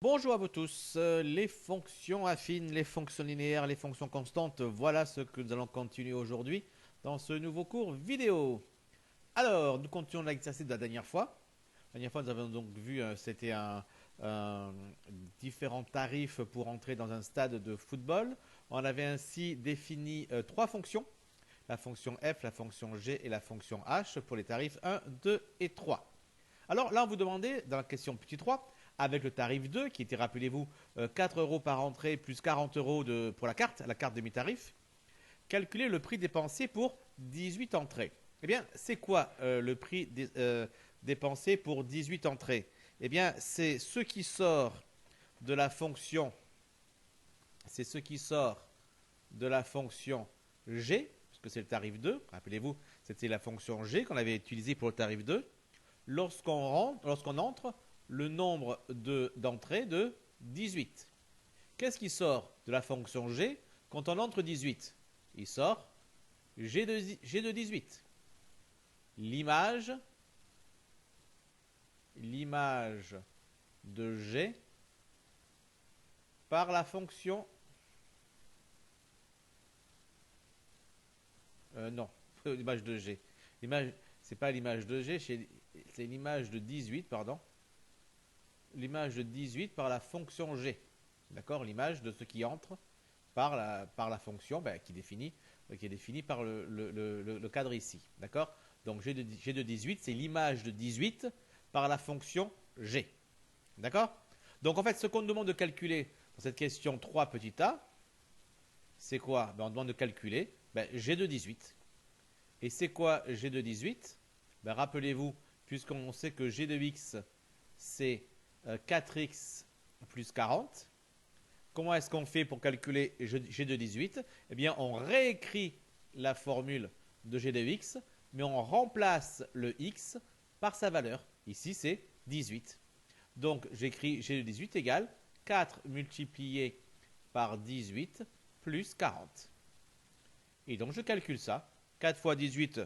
Bonjour à vous tous. Les fonctions affines, les fonctions linéaires, les fonctions constantes, voilà ce que nous allons continuer aujourd'hui dans ce nouveau cours vidéo. Alors, nous continuons l'exercice de la dernière fois. La dernière fois, nous avons donc vu, c'était un différents tarifs pour entrer dans un stade de football. On avait ainsi défini trois fonctions, la fonction f, la fonction g et la fonction h pour les tarifs 1, 2 et 3. Alors là, on vous demandait, dans la question petit 3, avec le tarif 2, qui était, rappelez-vous, 4 euros par entrée plus 40 euros pour la carte demi-tarif, calculer le prix dépensé pour 18 entrées. Eh bien, c'est quoi le prix dépensé pour 18 entrées? Eh bien, c'est ce qui sort de la fonction, c'est ce qui sort de la fonction g, puisque c'est le tarif 2. Rappelez-vous, c'était la fonction g qu'on avait utilisée pour le tarif 2. Lorsqu'on entre le nombre d'entrées de 18. Qu'est-ce qui sort de la fonction g quand on entre 18? Il sort g de 18. L'image de g par la fonction... non, l'image de g. C'est pas l'image de g, c'est l'image de 18, pardon. L'image de 18 par la fonction g. D'accord? L'image de ce qui entre par la fonction qui est définie par le cadre ici. D'accord? Donc g de 18, c'est l'image de 18 par la fonction g. D'accord? Donc en fait, ce qu'on demande de calculer dans cette question 3 petit a, c'est quoi? On demande de calculer g de 18. Et c'est quoi g de 18? Rappelez-vous, puisqu'on sait que g de x, c'est 4x plus 40. Comment est-ce qu'on fait pour calculer g de 18? Eh bien, on réécrit la formule de g de x, mais on remplace le x par sa valeur. Ici, c'est 18. Donc, j'écris g de 18 égale 4 multiplié par 18 plus 40. Et donc, je calcule ça. 4 fois 18,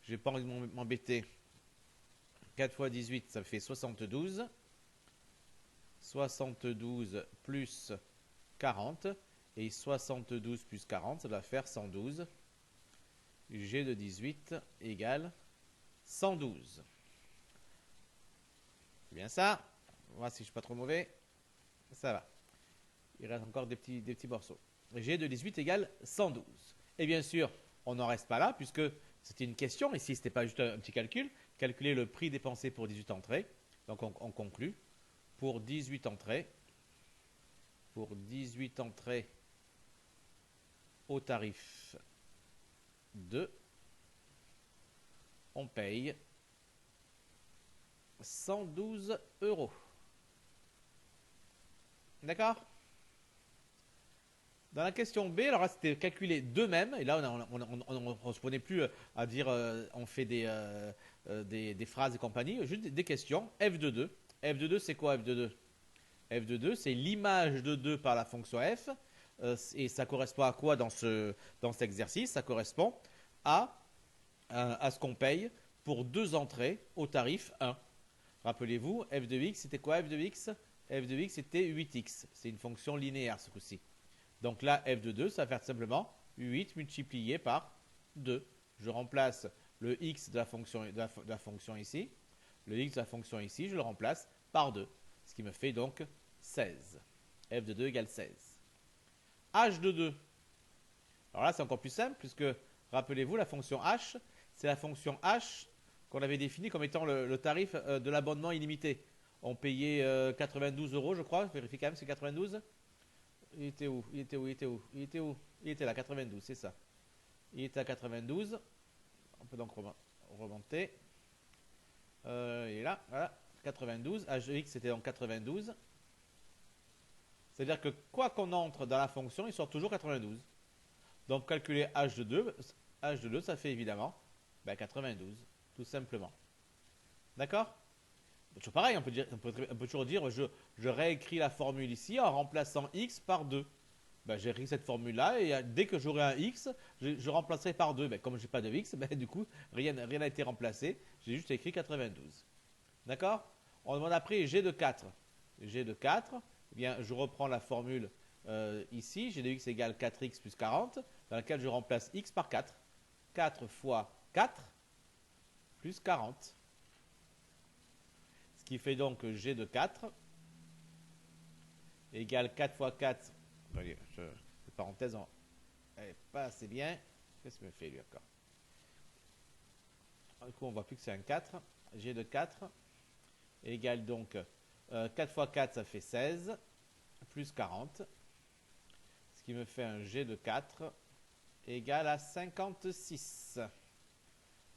je n'ai pas envie de m'embêter. 4 fois 18, ça fait 72. 72 plus 40. Et 72 plus 40, ça va faire 112. G de 18 égale 112. C'est bien ça. On va voir si je ne suis pas trop mauvais. Ça va. Il reste encore des petits morceaux. G de 18 égale 112. Et bien sûr, on n'en reste pas là, puisque c'était une question. Ici, ce n'était pas juste un petit calcul. Calculer le prix dépensé pour 18 entrées. Donc, on conclut. Pour 18 entrées, au tarif 2, on paye 112 euros. D'accord? Dans la question B, alors là, c'était calculé d'eux-mêmes. Et là, on ne se prenait plus à dire on fait des phrases et compagnie. Juste des questions. F de 2. F de 2, c'est quoi f de 2? F de 2, c'est l'image de 2 par la fonction f. Et ça correspond à quoi dans cet exercice? Ça correspond à ce qu'on paye pour 2 entrées au tarif 1. Rappelez-vous, f de x, c'était quoi f de x? F de x, c'était 8x. C'est une fonction linéaire ce coup-ci. Donc là, f de 2, ça va faire simplement 8 multiplié par 2. Je remplace le x de la fonction ici. Le x de la fonction ici, je le remplace par 2. Ce qui me fait donc 16. F de 2 égale 16. H de 2. Alors là, c'est encore plus simple, puisque, rappelez-vous, la fonction h, c'est la fonction h qu'on avait définie comme étant le tarif de l'abonnement illimité. On payait 92 euros, je crois. Vérifiez quand même, c'est 92. Il était où? Il était là, 92, c'est ça. Il était à 92. On peut donc remonter. Il est là, voilà. 92. H de x, c'était donc 92. C'est-à-dire que quoi qu'on entre dans la fonction, il sort toujours 92. Donc, calculer h de 2, ça fait évidemment 92, tout simplement. D'accord? Toujours pareil, on peut toujours dire je réécris la formule ici en remplaçant x par 2. J'ai écrit cette formule-là et dès que j'aurai un x, je remplacerai par 2. Comme je n'ai pas de x, du coup, rien n'a été remplacé. J'ai juste écrit 92. D'accord? On demande après g de 4. G de 4, eh bien, je reprends la formule ici, g de x égale 4x plus 40, dans laquelle je remplace x par 4. 4 fois 4 plus 40. Ce qui fait donc que g de 4 égale 4 fois 4. Allez, parenthèse, elle n'est pas assez bien. Qu'est-ce qu'il me fait lui encore? Du coup, on voit plus que c'est un 4. G de 4 égale donc 4 fois 4, ça fait 16, plus 40. Ce qui me fait un G de 4 égale à 56.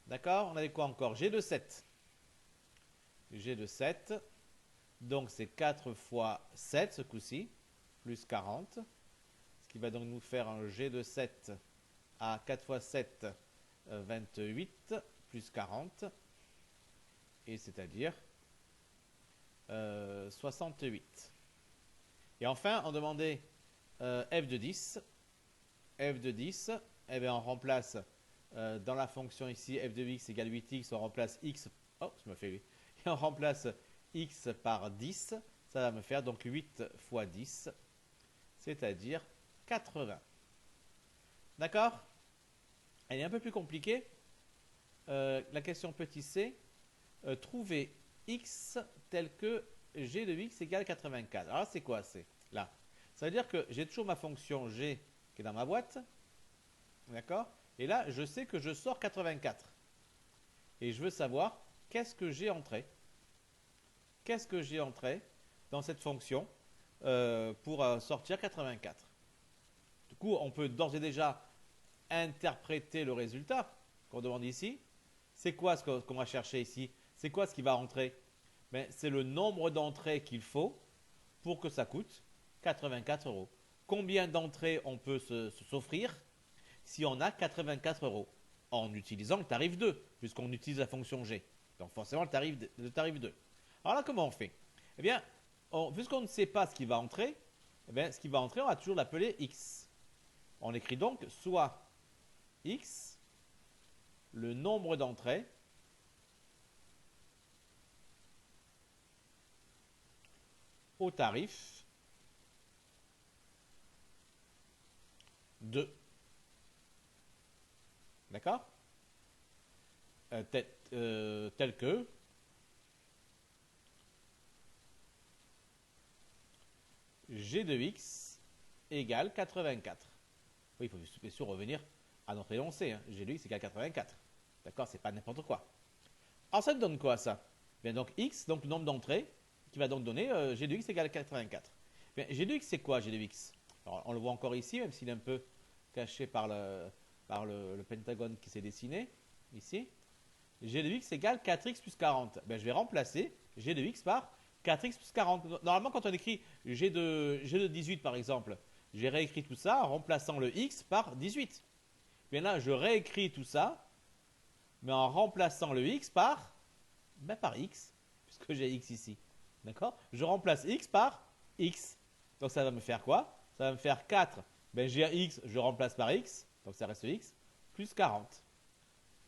D'accord? On avait quoi encore? G de 7. G de 7. Donc, c'est 4 fois 7 ce coup-ci, plus 40. Ce qui va donc nous faire un G de 7 à 4 fois 7, 28, plus 40. Et c'est-à-dire 68. Et enfin, on demandait f de 10. F de 10, eh bien, on remplace dans la fonction ici, f de x égale 8x, on remplace x. Oh, je me fais lui. Et on remplace x par 10. Ça va me faire donc 8 fois 10, c'est-à-dire 80. D'accord? Elle est un peu plus compliquée. La question petit c. Trouver x tel que g de x égale 84. Alors c'est quoi? C'est là. Ça veut dire que j'ai toujours ma fonction g qui est dans ma boîte. D'accord? Et là, je sais que je sors 84. Et je veux savoir qu'est-ce que j'ai entré. Qu'est-ce que j'ai entré dans cette fonction pour sortir 84. Du coup, on peut d'ores et déjà interpréter le résultat qu'on demande ici. C'est quoi ce qu'on va chercher ici? C'est quoi ce qui va entrer? Ben, c'est le nombre d'entrées qu'il faut pour que ça coûte 84 euros. Combien d'entrées on peut s'offrir si on a 84 euros en utilisant le tarif 2, puisqu'on utilise la fonction G. Donc forcément le tarif 2. Alors là, comment on fait? Eh bien, puisqu'on ne sait pas ce qui va entrer, eh bien, ce qui va entrer, on va toujours l'appeler X. On écrit donc soit X, le nombre d'entrées, au tarif 2. D'accord? Tel que g de x égale 84. Oui, il faut bien sûr revenir à notre énoncé. Hein. G de x égale 84. D'accord? C'est pas n'importe quoi. Alors ça donne quoi ça? Bien donc x, donc le nombre d'entrées, qui va donc donner g de x égale 84. Bien, g de x c'est quoi g de x? Alors, on le voit encore ici, même s'il est un peu caché par le pentagone qui s'est dessiné, ici. G de x égale 4x plus 40. Ben, je vais remplacer g de x par 4x plus 40. Normalement, quand on écrit g de 18 par exemple, j'ai réécrit tout ça en remplaçant le x par 18. Bien là, je réécris tout ça, mais en remplaçant le x par x, puisque j'ai x ici. D'accord? Je remplace x par x. Donc ça va me faire quoi? Ça va me faire 4. Ben, j'ai un x, je remplace par x, donc ça reste x, plus 40.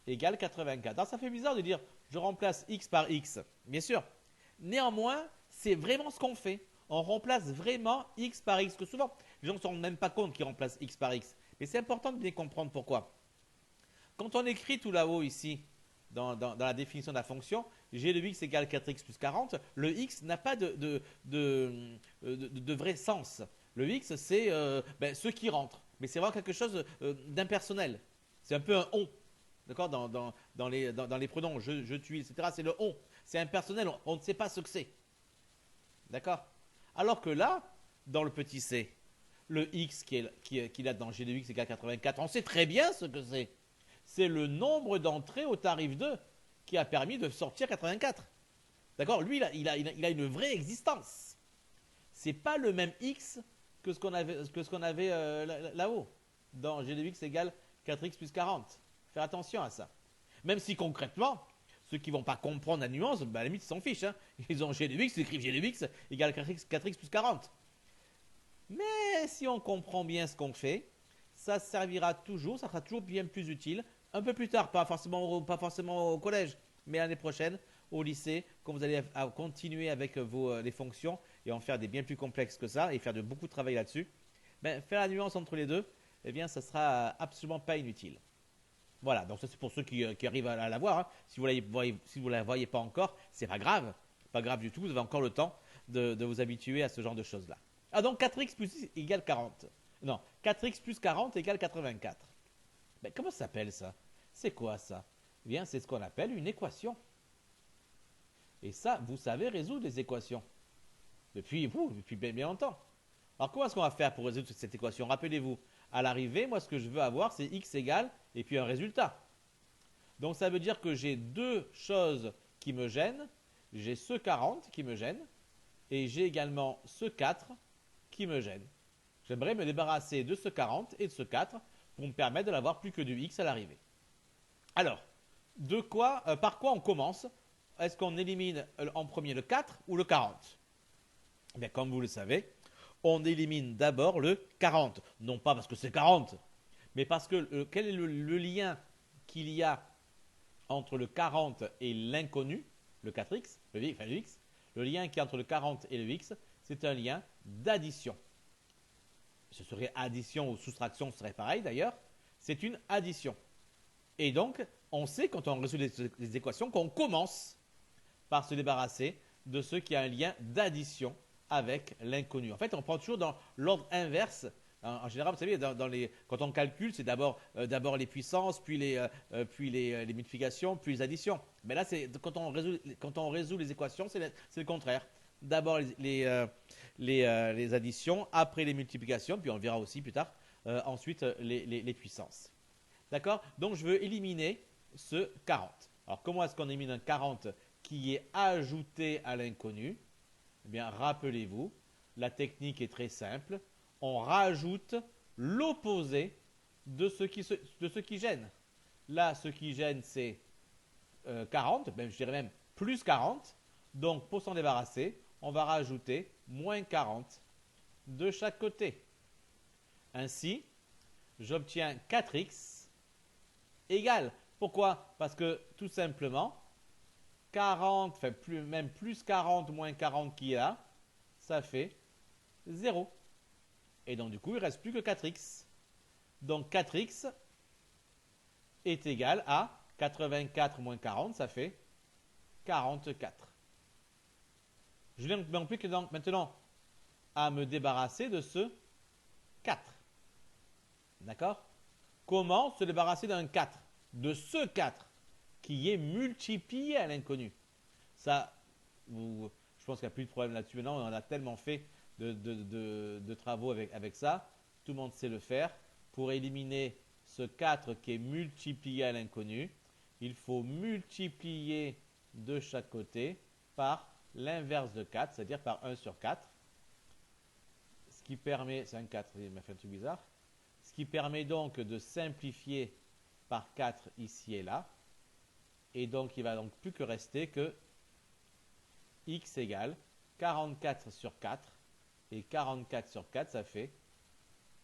Égale 84. Alors ça fait bizarre de dire je remplace x par x. Bien sûr. Néanmoins, c'est vraiment ce qu'on fait. On remplace vraiment x par x. Que souvent, les gens ne se rendent même pas compte qu'ils remplacent x par x. Mais c'est important de bien comprendre pourquoi. Quand on écrit tout là-haut ici, dans la définition de la fonction, g de x égale 4x plus 40, le x n'a pas de vrai sens. Le x, c'est ce qui rentre. Mais c'est vraiment quelque chose d'impersonnel. C'est un peu un on. D'accord, dans les pronoms, je, tu, etc. C'est le on. C'est impersonnel, on ne sait pas ce que c'est. D'accord? Alors que là, dans le petit c, le x qu'il a dans g de x égale 84, on sait très bien ce que c'est. C'est le nombre d'entrées au tarif 2 qui a permis de sortir 84. D'accord? Lui, il a une vraie existence. C'est pas le même x que ce qu'on avait là-haut, dans g de x égale 4x plus 40. Faire attention à ça. Même si concrètement, ceux qui ne vont pas comprendre la nuance, à la limite, ils s'en fichent. Hein. Ils ont g de x, ils écrivent g de x égale 4x plus 40. Mais si on comprend bien ce qu'on fait, ça servira toujours, ça sera toujours bien plus utile. Un peu plus tard, pas forcément au collège, mais l'année prochaine, au lycée, quand vous allez continuer avec les fonctions et en faire des bien plus complexes que ça et faire de beaucoup de travail là-dessus, ben, faire la nuance entre les deux, eh bien, ça sera absolument pas inutile. Voilà, donc ça c'est pour ceux qui arrivent à la voir, hein. Si vous la voyez pas encore, c'est pas grave. Pas grave du tout, vous avez encore le temps de vous habituer à ce genre de choses-là. Ah donc 4x plus 6 égale 40. Non, 4x plus 40 égale 84. Ben, comment ça s'appelle ça? C'est quoi ça? Eh bien, c'est ce qu'on appelle une équation. Et ça, vous savez résoudre les équations. Depuis bien, bien longtemps. Alors, comment est-ce qu'on va faire pour résoudre cette équation? Rappelez-vous, à l'arrivée, moi, ce que je veux avoir, c'est x égale et puis un résultat. Donc, ça veut dire que j'ai deux choses qui me gênent. J'ai ce 40 qui me gêne et j'ai également ce 4 qui me gêne. J'aimerais me débarrasser de ce 40 et de ce 4 pour me permettre de n'avoir plus que du x à l'arrivée. Alors, par quoi on commence? Est-ce qu'on élimine en premier le 4 ou le 40? Bien, comme vous le savez, on élimine d'abord le 40. Non pas parce que c'est 40, mais parce que quel est le lien qu'il y a entre le 40 et l'inconnu, le 4x, le x? Le lien qui est entre le 40 et le x, c'est un lien d'addition. Ce serait addition ou soustraction, ce serait pareil d'ailleurs. C'est une addition. Et donc, on sait quand on résout les équations qu'on commence par se débarrasser de ce qui a un lien d'addition avec l'inconnu. En fait, on prend toujours dans l'ordre inverse. En général, vous savez, quand on calcule, c'est d'abord les puissances, puis les multiplications, puis les additions. Mais là, quand on résout les équations, c'est le contraire. D'abord les additions, après les multiplications, puis on le verra aussi plus tard, ensuite les puissances. D'accord? Donc, je veux éliminer ce 40. Alors, comment est-ce qu'on élimine un 40 qui est ajouté à l'inconnu? Eh bien, rappelez-vous, la technique est très simple. On rajoute l'opposé de ce qui gêne. Là, ce qui gêne, c'est 40, je dirais même plus 40. Donc, pour s'en débarrasser, on va rajouter moins 40 de chaque côté. Ainsi, j'obtiens 4x égale. Pourquoi? Parce que tout simplement, 40, enfin même plus 40 moins 40 qu'il y a, ça fait 0. Et donc du coup, il ne reste plus que 4x. Donc 4x est égal à 84 moins 40, ça fait 44. Je n'ai donc plus que maintenant à me débarrasser de ce 4. D'accord? Comment se débarrasser d'un 4? De ce 4 qui est multiplié à l'inconnu. Ça, je pense qu'il n'y a plus de problème là-dessus. Maintenant, on en a tellement fait de travaux avec ça. Tout le monde sait le faire. Pour éliminer ce 4 qui est multiplié à l'inconnu, il faut multiplier de chaque côté par l'inverse de 4, c'est-à-dire par 1 sur 4. Ce qui permet, c'est un 4, il m'a fait un truc bizarre. Ce qui permet donc de simplifier par 4 ici et là. Et donc, il ne va donc plus que rester que x égale 44 sur 4. Et 44 sur 4, ça fait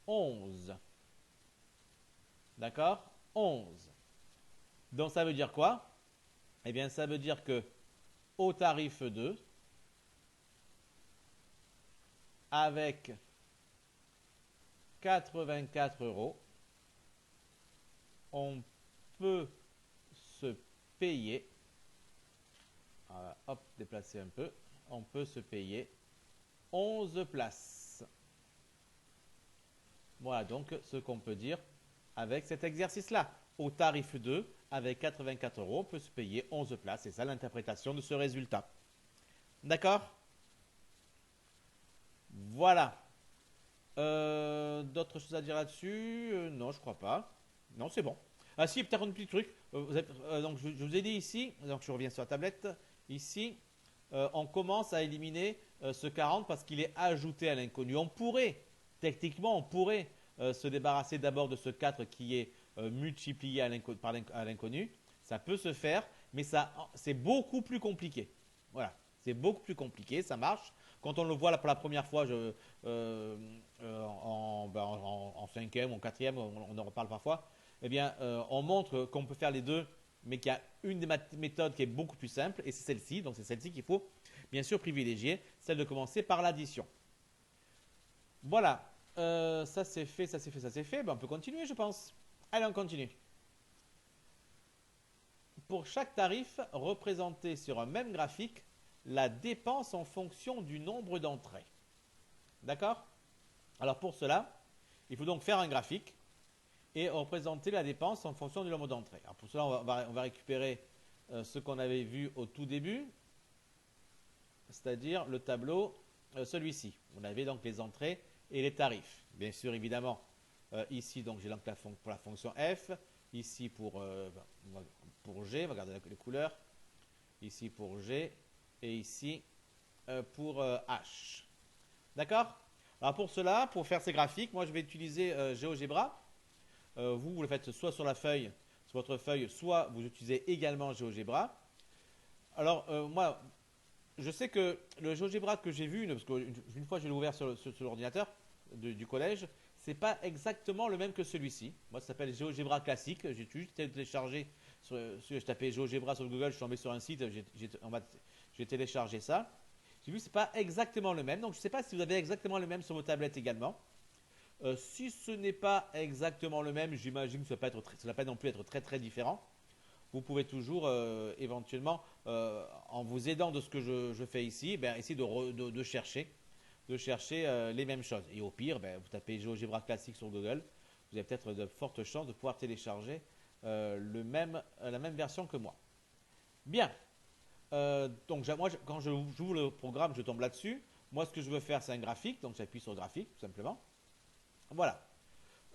11. D'accord? 11. Donc, ça veut dire quoi? Eh bien, ça veut dire que au tarif 2, avec 84 €, on peut se payer, hop, déplacer un peu, on peut se payer 11 places. Voilà donc ce qu'on peut dire avec cet exercice-là. Au tarif 2, avec 84 €, on peut se payer 11 places. C'est ça l'interprétation de ce résultat. D'accord? Voilà. D'autres choses à dire là-dessus? Non, je crois pas. Non, c'est bon. Ah si, peut-être un petit truc. Donc, je vous ai dit ici, donc je reviens sur la tablette. Ici, on commence à éliminer ce 40 parce qu'il est ajouté à l'inconnu. Techniquement, on pourrait se débarrasser d'abord de ce 4 qui est multiplié à l'inconnu. Ça peut se faire, mais c'est beaucoup plus compliqué. Voilà, c'est beaucoup plus compliqué, ça marche. Quand on le voit là pour la première fois en 5e ou en 4e, on en reparle parfois, eh bien, on montre qu'on peut faire les deux, mais qu'il y a une des méthodes qui est beaucoup plus simple, et c'est celle-ci. Donc, c'est celle-ci qu'il faut bien sûr privilégier celle de commencer par l'addition. Voilà, ça c'est fait, ça c'est fait, ça c'est fait. Ben, on peut continuer, je pense. Allez, on continue. Pour chaque tarif, représentez sur un même graphique la dépense en fonction du nombre d'entrées. D'accord? Alors pour cela, il faut donc faire un graphique et représenter la dépense en fonction du nombre d'entrées. Alors pour cela, on va récupérer ce qu'on avait vu au tout début, c'est-à-dire le tableau, celui-ci. On avait donc les entrées et les tarifs. Bien sûr, évidemment, ici, donc j'ai donc pour la fonction f, ici pour G, on va regarder les couleurs, ici pour G, et ici pour H. D'accord? Alors pour cela, pour faire ces graphiques, moi je vais utiliser GeoGebra. Vous le faites soit sur la feuille, sur votre feuille, soit vous utilisez également GeoGebra. Alors moi, je sais que le GeoGebra que j'ai vu, parce qu'une fois je l'ai ouvert sur l'ordinateur du collège, c'est pas exactement le même que celui-ci. Moi, ça s'appelle GeoGebra classique. J'ai juste téléchargé, je tapais GeoGebra sur Google, je suis tombé sur un site, j'ai téléchargé ça. J'ai vu que ce n'est pas exactement le même, donc je ne sais pas si vous avez exactement le même sur vos tablettes également. Si ce n'est pas exactement le même, j'imagine que ça ne va pas non plus être très très différent. Vous pouvez toujours éventuellement, en vous aidant de ce que je fais ici, essayer de chercher, les mêmes choses. Et au pire, vous tapez GeoGebra classique sur Google, vous avez peut-être de fortes chances de pouvoir télécharger la même version que moi. Bien. Donc moi, quand j'ouvre le programme, je tombe là-dessus. Moi, ce que je veux faire, c'est un graphique. Donc j'appuie sur graphique, tout simplement. Voilà.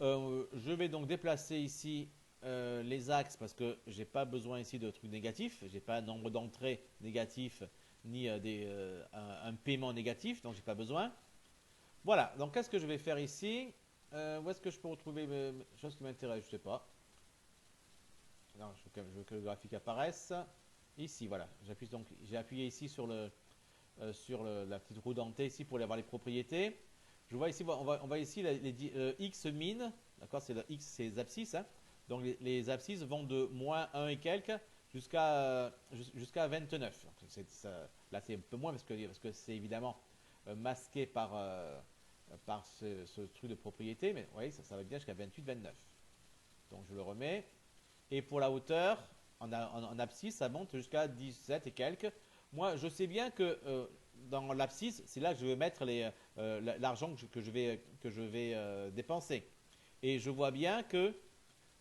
Je vais donc déplacer ici les axes parce que j'ai pas besoin ici de trucs négatifs. J'ai pas un nombre d'entrées négatifs ni un paiement négatif, donc j'ai pas besoin. Voilà. Donc qu'est-ce que je vais faire ici? Où est-ce que je peux retrouver les choses qui m'intéressent? Je sais pas. Non, je veux que le graphique apparaisse. Ici, voilà. J'ai appuyé ici sur la petite roue dentée ici pour aller voir les propriétés. Je vois ici, on va ici les X min, d'accord, c'est le X, c'est les abscisses. Hein. Donc les abscisses vont de moins 1 et quelques jusqu'à 29. Donc, là, c'est un peu moins parce que c'est évidemment masqué par ce truc de propriété, mais vous voyez, ça va bien jusqu'à 28, 29. Donc je le remets. Et pour la hauteur, en abscisse, ça monte jusqu'à 17 et quelques. Moi, je sais bien que dans l'abscisse, c'est là que je vais mettre l'argent que je vais dépenser. Et je vois bien que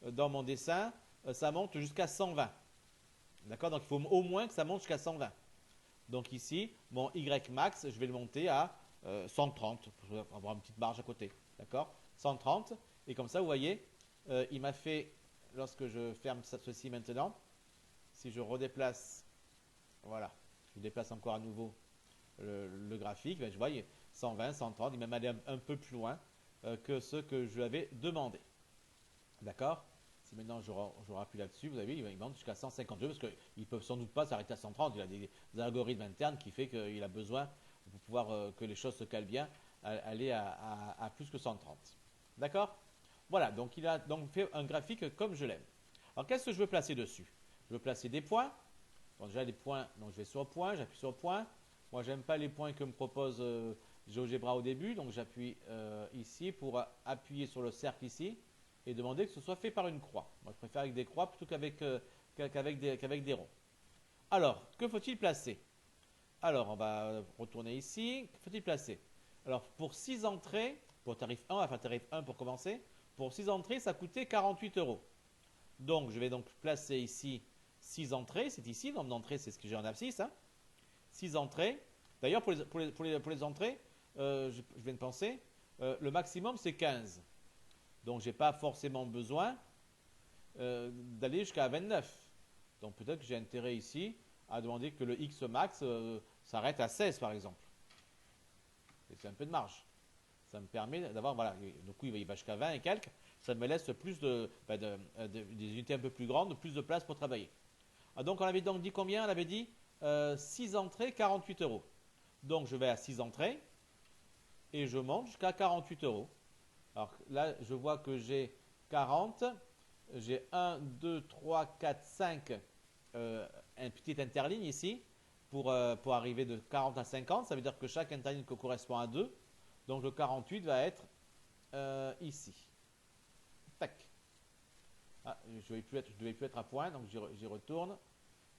dans mon dessin, ça monte jusqu'à 120. D'accord? Donc, il faut au moins que ça monte jusqu'à 120. Donc ici, mon Y max, je vais le monter à 130 pour avoir une petite marge à côté. D'accord? 130. Et comme ça, vous voyez, il m'a fait, lorsque je ferme ceci maintenant, si je redéplace, voilà, je déplace encore à nouveau le graphique, je vois 120, 130, il m'a allé un peu plus loin que ce que je lui avais demandé. D'accord? Si maintenant je rappuie là-dessus, vous avez vu, il monte jusqu'à 152 parce qu'ils ne peuvent sans doute pas s'arrêter à 130. Il a des algorithmes internes qui fait qu'il a besoin, pour pouvoir que les choses se calent bien, aller à plus que 130. D'accord? Voilà, donc il a donc fait un graphique comme je l'aime. Alors qu'est-ce que je veux placer dessus? Je veux placer des points. Bon, déjà les points, donc je vais sur point, j'appuie sur point. Moi, j'aime pas les points que me propose GeoGebra au début, donc j'appuie ici pour appuyer sur le cercle ici et demander que ce soit fait par une croix. Moi, je préfère avec des croix plutôt qu'avec des ronds. Alors, que faut-il placer? Alors, on va retourner ici. Que faut-il placer? Alors, pour 6 entrées, pour tarif 1, enfin tarif 1 pour commencer, pour 6 entrées, ça coûtait 48 €. Donc, je vais donc placer ici 6 entrées. C'est ici, nombre d'entrées, c'est ce que j'ai en abscisse. Hein. 6 entrées. D'ailleurs, pour les entrées, je viens de penser, le maximum c'est 15. Donc, je n'ai pas forcément besoin d'aller jusqu'à 29. Donc, peut-être que j'ai intérêt ici à demander que le X max s'arrête à 16 par exemple. C'est un peu de marge. Ça me permet d'avoir, voilà, du coup il va jusqu'à 20 et quelques. Ça me laisse plus des unités un peu plus grandes, plus de place pour travailler. Ah, donc on avait donc dit combien? On avait dit 6 entrées, 48 €. Donc je vais à 6 entrées et je monte jusqu'à 48 €. Alors là, je vois que j'ai 40, j'ai 1, 2, 3, 4, 5, une petite interligne ici. pour arriver de 40 à 50. Ça veut dire que chaque interligne correspond à 2. Donc le 48 va être ici. Tac. Ah, je ne devais plus être à point, donc j'y retourne.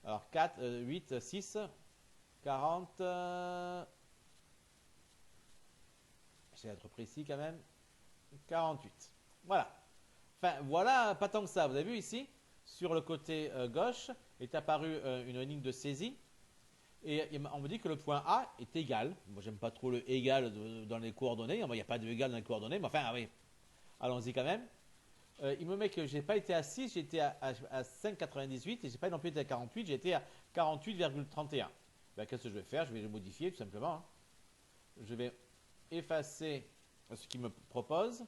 Alors 4, 8, 6, 40. J'essaie d'être précis quand même. 48. Voilà. Enfin, voilà, pas tant que ça. Vous avez vu ici, sur le côté gauche, est apparue une ligne de saisie. Et on me dit que le point A est égal. Moi, j'aime pas trop le égal dans les coordonnées. Il n'y a pas de égal dans les coordonnées, mais enfin, oui. Allons-y quand même. Il me met que j'ai pas été à 6, j'étais à 5,98 et j'ai pas non plus été à 48, j'ai été à 48,31. Ben, qu'est-ce que je vais faire? Je vais le modifier tout simplement. Hein. Je vais effacer ce qu'il me propose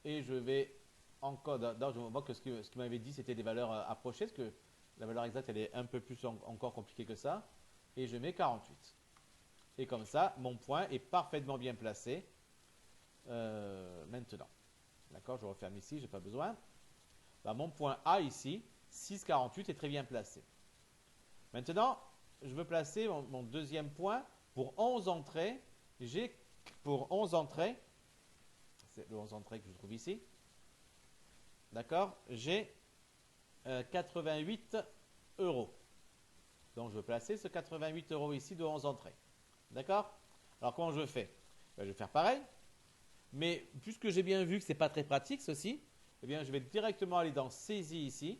et je vais encore. D'abord, je vois que ce qu'il m'avait dit c'était des valeurs approchées, parce que la valeur exacte elle est un peu plus encore compliquée que ça. Et je mets 48. Et comme ça, mon point est parfaitement bien placé maintenant. D'accord, je referme ici, je n'ai pas besoin. Bah, mon point A ici, 6,48 est très bien placé. Maintenant, je veux placer mon deuxième point pour 11 entrées. J'ai pour 11 entrées, c'est le 11 entrées que je trouve ici. D'accord, j'ai 88 euros. Donc, je veux placer ce 88 euros ici de 11 entrées. D'accord? Alors, comment je fais? Ben, je vais faire pareil. Mais puisque j'ai bien vu que ce n'est pas très pratique ceci, eh bien, je vais directement aller dans saisie ici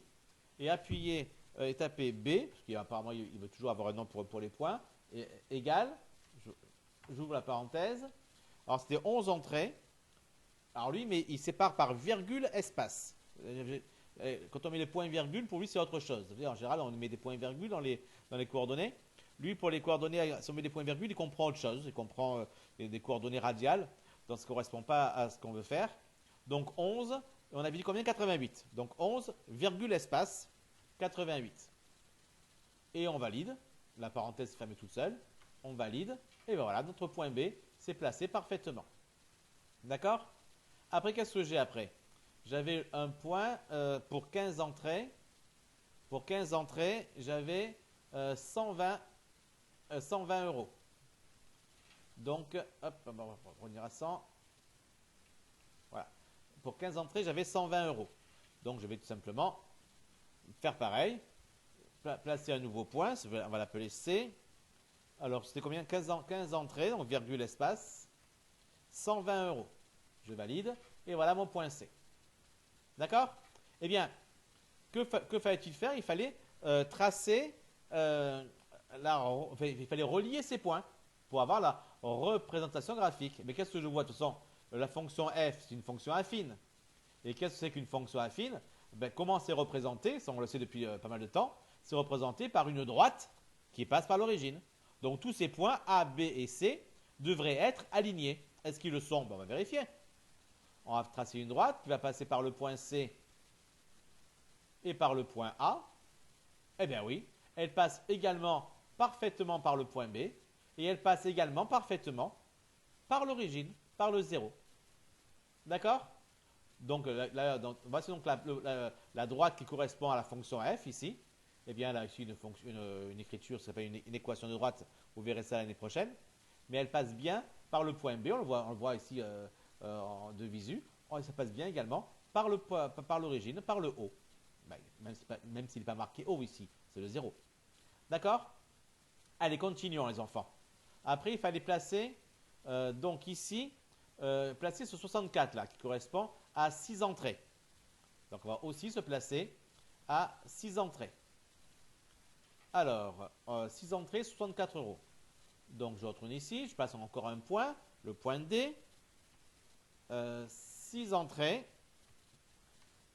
et appuyer et taper B, parce qu'apparemment il veut toujours avoir un nom pour les points, et, égal, j'ouvre la parenthèse. Alors c'était 11 entrées. Alors lui, mais il sépare par virgule, espace. Quand on met les points virgule, pour lui c'est autre chose. En général, on met des points virgule dans les coordonnées. Lui, pour les coordonnées, si on met des points virgule, il comprend autre chose. Il comprend des coordonnées radiales. Donc, ça ne correspond pas à ce qu'on veut faire. Donc, 11, on avait dit combien? 88. Donc, 11, virgule, espace, 88. Et on valide. La parenthèse se ferme toute seule. On valide. Et ben voilà, notre point B s'est placé parfaitement. D'accord? Après, qu'est-ce que j'ai après? J'avais un point pour 15 entrées. Pour 15 entrées, j'avais 120 euros. Donc, hop, on va revenir à 100. Voilà. Pour 15 entrées, j'avais 120 euros. Donc, je vais tout simplement faire pareil. Placer un nouveau point. On va l'appeler C. Alors, c'était combien? 15 entrées, donc virgule espace. 120 euros. Je valide. Et voilà mon point C. D'accord? Eh bien, que fallait-il faire? Il fallait tracer, il fallait relier ces points pour avoir la représentation graphique. Mais qu'est-ce que je vois? De toute façon, la fonction f, c'est une fonction affine. Et qu'est-ce que c'est qu'une fonction affine? Ben, comment c'est représenté? Ça, on le sait depuis pas mal de temps. C'est représenté par une droite qui passe par l'origine. Donc tous ces points A, B et C devraient être alignés. Est-ce qu'ils le sont? Ben, on va vérifier. On va tracer une droite qui va passer par le point C et par le point A. Eh bien oui, elle passe également parfaitement par le point B. Et elle passe également parfaitement par l'origine, par le 0. D'accord? Donc, voici donc la droite qui correspond à la fonction f ici. Eh bien, là, ici, une écriture, ça s'appelle une équation de droite. Vous verrez ça l'année prochaine. Mais elle passe bien par le point B. On le voit ici de visu. Ça passe bien également par l'origine, par le haut. Ben, même s'il n'est pas marqué haut ici, c'est le 0. D'accord? Allez, continuons les enfants. Après, il fallait placer, donc ici, placer ce 64 là, qui correspond à 6 entrées. Donc, on va aussi se placer à 6 entrées. Alors, 6 entrées, 64 euros. Donc, je retourne ici, je passe encore un point, le point D. 6 entrées,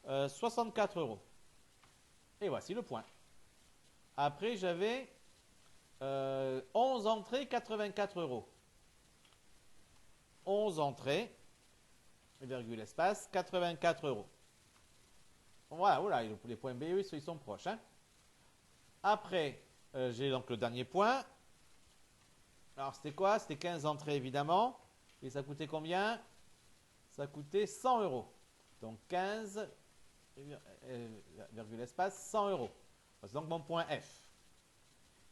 64 euros. Et voici le point. Après, j'avais 11 entrées, 84 euros. 11 entrées, virgule espace, 84 euros. Voilà, voilà, les points B, ils sont proches. Hein. Après, j'ai donc le dernier point. Alors, c'était quoi? C'était 15 entrées, évidemment. Et ça coûtait combien? Ça coûtait 100 euros. Donc, 15, virgule espace, 100 euros. C'est donc mon point F.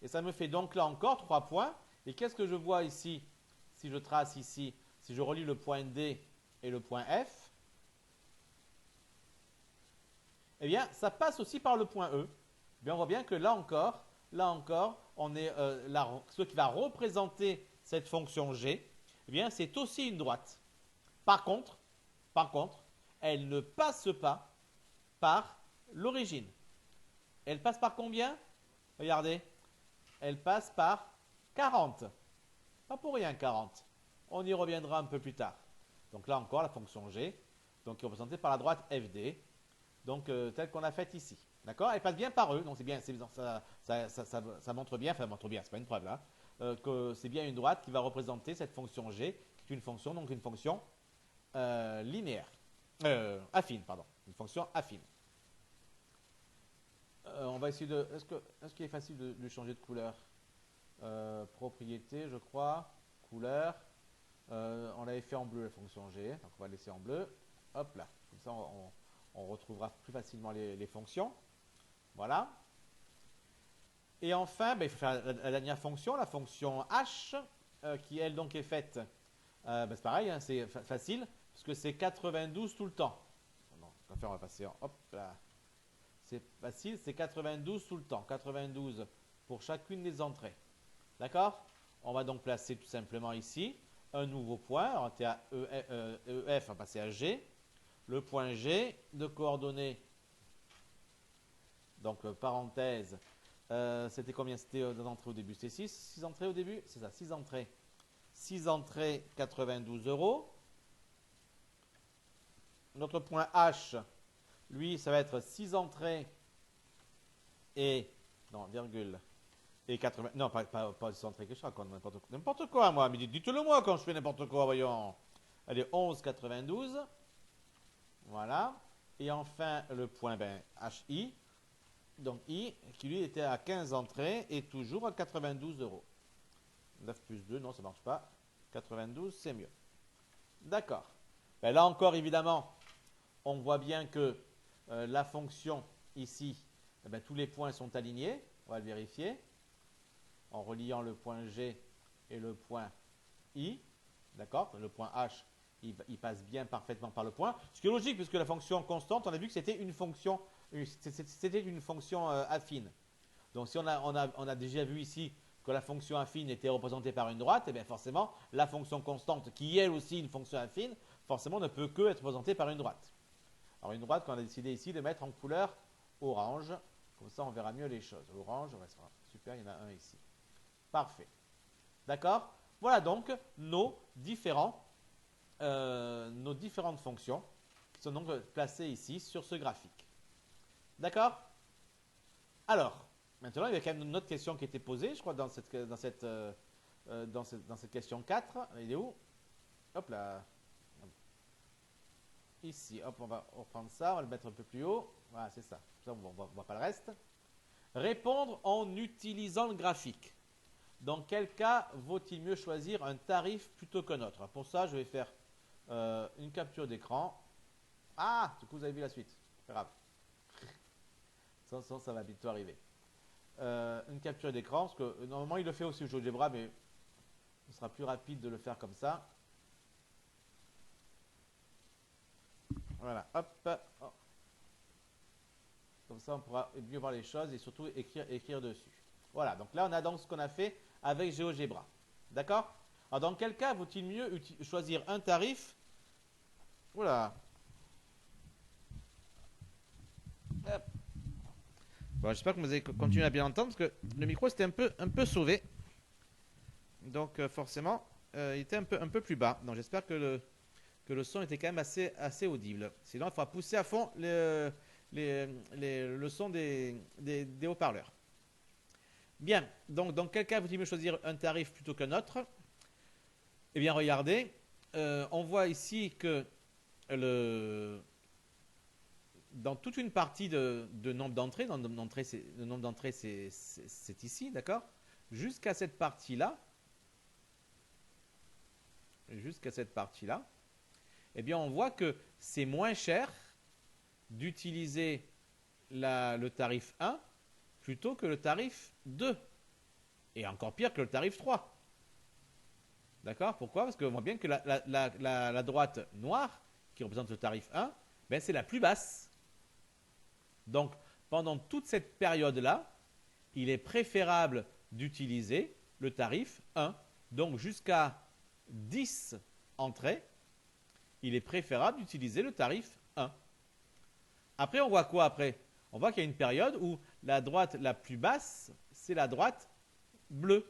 Et ça me fait donc là encore 3 points. Et qu'est-ce que je vois ici? Si je trace ici, si je relie le point D et le point F, eh bien, ça passe aussi par le point E. Eh bien, on voit bien que là encore, on est, ce qui va représenter cette fonction G, eh bien, c'est aussi une droite. Par contre, elle ne passe pas par l'origine. Elle passe par combien? Regardez, elle passe par 40. Pas pour rien 40. On y reviendra un peu plus tard. Donc là encore, la fonction G, donc qui est représentée par la droite FD, donc telle qu'on l'a faite ici. D'accord? Elle passe bien par eux, donc c'est bien, ça montre bien, enfin montre bien, c'est pas une preuve là, que c'est bien une droite qui va représenter cette fonction G, qui est une fonction, donc une fonction linéaire, affine, pardon, une fonction affine. On va essayer de, est-ce qu'il est facile de changer de couleur? Propriété, je crois, couleur. On l'avait fait en bleu la fonction G, donc on va laisser en bleu. Hop là, comme ça on retrouvera plus facilement les fonctions. Voilà. Et enfin, ben, il faut faire la dernière fonction, la fonction H, qui elle donc est faite. Ben, c'est pareil, hein, c'est facile, parce que c'est 92 tout le temps. Donc, on va passer en, hop là. C'est facile, c'est 92 tout le temps. 92 pour chacune des entrées. D'accord? On va donc placer tout simplement ici un nouveau point. On était à EF, on va passer à G. Le point G de coordonnées, donc parenthèse, c'était combien? C'était d'entrées au début? C'était 6? 6 entrées au début? C'est ça, 6 entrées. 6 entrées, 92 €. Notre point H, lui, ça va être 6 entrées et, non, virgule, et 80, non, pas 6 entrées que je raconte, n'importe quoi, moi, mais dites-le moi quand je fais n'importe quoi, voyons. Allez, 11, 92, voilà. Et enfin, le point, ben, HI, donc I, qui lui était à 15 entrées et toujours à 92 €. 9 plus 2, non, ça ne marche pas. 92, c'est mieux. D'accord. Ben, là encore, évidemment, on voit bien que la fonction ici, eh ben, tous les points sont alignés. On va le vérifier en reliant le point G et le point I. D'accord? Le point H, il passe bien parfaitement par le point. Ce qui est logique, puisque la fonction constante, on a vu que c'était une fonction, affine. Donc si on a déjà vu ici que la fonction affine était représentée par une droite, et bien forcément, la fonction constante, qui est elle aussi une fonction affine, forcément ne peut que être représentée par une droite. Alors une droite qu'on a décidé ici de mettre en couleur orange, comme ça on verra mieux les choses. Orange, super, il y en a un ici. Parfait. D'accord? Voilà donc nos différentes fonctions qui sont donc placées ici sur ce graphique. D'accord? Alors, maintenant, il y a quand même une autre question qui était posée, je crois, dans cette question 4. Il est où? Hop là. Ici, hop, on va reprendre ça, on va le mettre un peu plus haut. Voilà, c'est ça. Ça, on ne voit pas le reste. Répondre en utilisant le graphique. Dans quel cas vaut-il mieux choisir un tarif plutôt qu'un autre? Pour ça, je vais faire une capture d'écran. Ah, du coup, vous avez vu la suite. C'est grave. Ça va bientôt arriver. Une capture d'écran, parce que normalement, il le fait aussi au GeoGebra, mais ce sera plus rapide de le faire comme ça. Voilà, hop. Oh. Comme ça, on pourra mieux voir les choses et surtout écrire dessus. Voilà, donc là, on a donc ce qu'on a fait avec GeoGebra. D'accord? Alors, dans quel cas vaut-il mieux choisir un tarif? Voilà. Bon, j'espère que vous allez continuer à bien entendre parce que le micro c'était un peu sauvé. Donc forcément, il était un peu plus bas. Donc j'espère que le son était quand même assez audible. Sinon, il faudra pousser à fond le son des haut-parleurs. Bien, donc dans quel cas vous mieux choisir un tarif plutôt qu'un autre? Eh bien, regardez, on voit ici que dans toute une partie de nombre d'entrées, le nombre d'entrées c'est ici, d'accord? Jusqu'à cette partie-là, eh bien on voit que c'est moins cher d'utiliser le tarif 1 plutôt que le tarif 2. et encore pire que le tarif 3. D'accord? Pourquoi? Parce qu'on voit bien que la droite noire, qui représente le tarif 1, ben c'est la plus basse. Donc, pendant toute cette période-là, il est préférable d'utiliser le tarif 1. Donc, jusqu'à 10 entrées, il est préférable d'utiliser le tarif 1. Après, on voit quoi après? On voit qu'il y a une période où la droite la plus basse, c'est la droite bleue,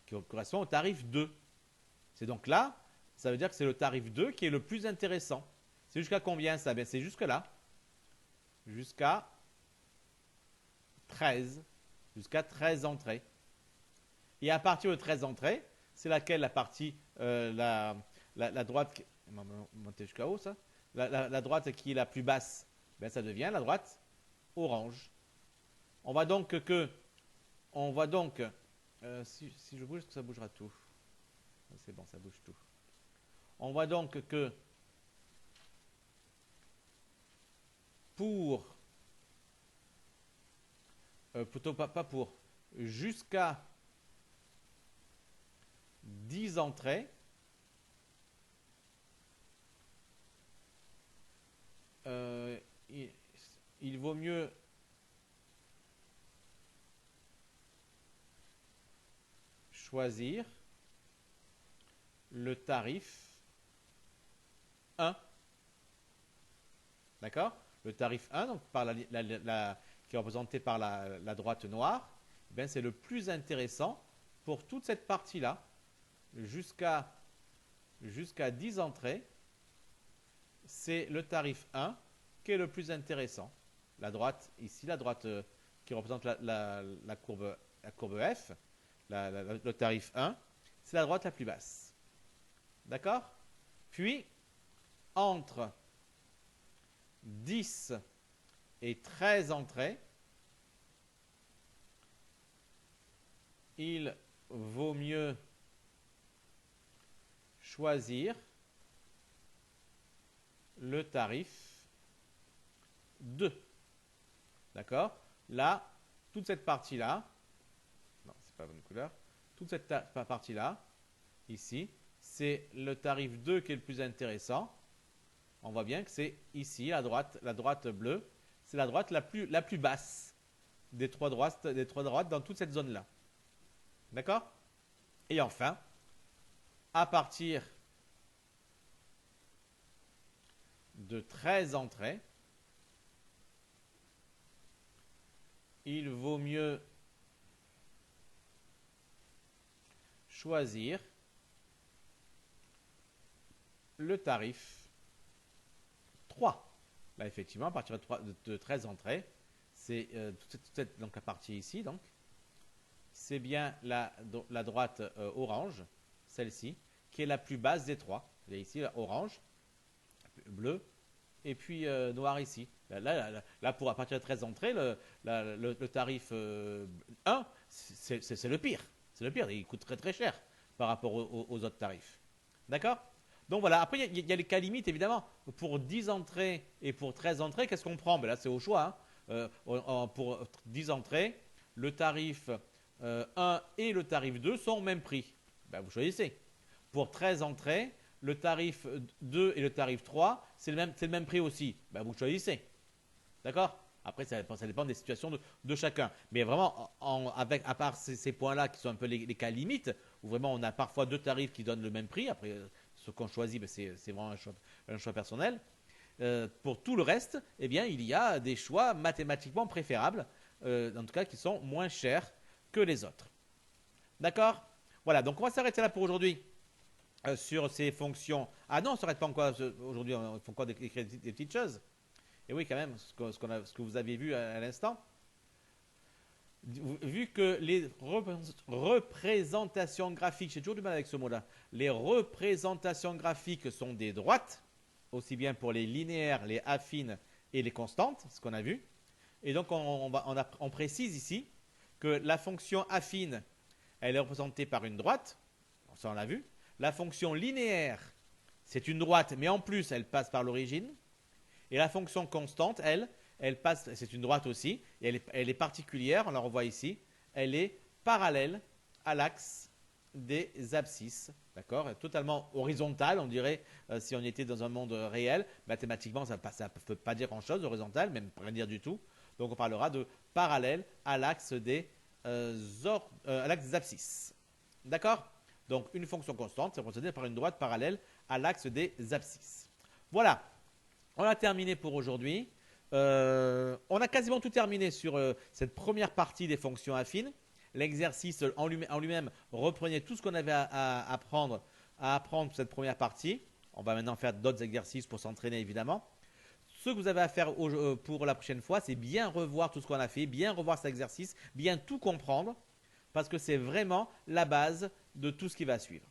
qui correspond au tarif 2. C'est donc là, ça veut dire que c'est le tarif 2 qui est le plus intéressant. C'est jusqu'à combien ça? Ben, c'est jusque là. Jusqu'à 13. Jusqu'à 13 entrées. Et à partir de 13 entrées, c'est laquelle la partie, la droite, monter jusqu'à haut ça, la droite qui est la plus basse, ben, ça devient la droite orange. On voit donc si je bouge, est-ce que ça bougera tout? C'est bon, ça bouge tout. On voit donc que plutôt pas pour, jusqu'à 10 entrées, il vaut mieux choisir le tarif 1. D'accord? Le tarif 1, donc par qui est représenté par la droite noire, ben c'est le plus intéressant pour toute cette partie-là, jusqu'à 10 entrées. C'est le tarif 1 qui est le plus intéressant. La droite, ici, la droite qui représente la courbe F, le tarif 1, c'est la droite la plus basse. D'accord? Puis, entre 10 et 13 entrées, il vaut mieux choisir le tarif 2. D'accord? Là, toute cette partie-là, non, c'est pas la bonne couleur, toute cette partie-là, ici, c'est le tarif 2 qui est le plus intéressant. On voit bien que c'est ici, la droite bleue, c'est la droite la plus basse des trois droites dans toute cette zone-là. D'accord? Et enfin, à partir de 13 entrées, il vaut mieux choisir le tarif 3. Là, effectivement, à partir de 13 entrées, c'est donc la partie ici, donc, c'est bien la droite orange, celle-ci, qui est la plus basse des trois. Il y a ici orange, bleu, et puis noir ici. Là, pour à partir de 13 entrées, le tarif 1, c'est le pire. C'est le pire, il coûte très très cher par rapport aux autres tarifs. D'accord? Donc voilà, après il y a les cas limites évidemment. Pour 10 entrées et pour 13 entrées, qu'est-ce qu'on prend? Ben là c'est au choix. Pour 10 entrées, le tarif 1 et le tarif 2 sont au même prix. Ben, vous choisissez. Pour 13 entrées, le tarif 2 et le tarif 3, c'est le même prix aussi. Ben, vous choisissez. D'accord? Après, ça dépend des situations de chacun. Mais vraiment, à part ces points-là qui sont un peu les cas limites, où vraiment on a parfois deux tarifs qui donnent le même prix, après ce qu'on choisit, ben, c'est vraiment un choix personnel. Pour tout le reste, eh bien, il y a des choix mathématiquement préférables, en tout cas qui sont moins chers que les autres. D'accord? Voilà, donc on va s'arrêter là pour aujourd'hui sur ces fonctions. Ah non, on ne s'arrête pas encore aujourd'hui, on fait encore des petites choses. Et oui, quand même, ce que vous avez vu à l'instant. Vu que les représentations graphiques, j'ai toujours du mal avec ce mot-là, les représentations graphiques sont des droites, aussi bien pour les linéaires, les affines et les constantes, ce qu'on a vu. Et donc, on précise ici que la fonction affine, elle est représentée par une droite, ça on l'a vu. La fonction linéaire, c'est une droite, mais en plus, elle passe par l'origine. Et la fonction constante, c'est une droite aussi, et elle est particulière, on la revoit ici, elle est parallèle à l'axe des abscisses. D'accord? Totalement horizontal, on dirait, si on était dans un monde réel. Mathématiquement, ça ne peut pas dire grand-chose, horizontal, même rien dire du tout. Donc on parlera de parallèle à l'axe à l'axe des abscisses. D'accord? Donc une fonction constante, c'est représentée par une droite parallèle à l'axe des abscisses. Voilà, on a terminé pour aujourd'hui. On a quasiment tout terminé sur cette première partie des fonctions affines. L'exercice en lui-même reprenait tout ce qu'on avait à apprendre pour cette première partie. On va maintenant faire d'autres exercices pour s'entraîner évidemment. Ce que vous avez à faire pour la prochaine fois, c'est bien revoir tout ce qu'on a fait, bien revoir cet exercice, bien tout comprendre, parce que c'est vraiment la base de tout ce qui va suivre.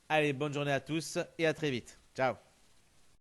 Allez, bonne journée à tous et à très vite. Ciao.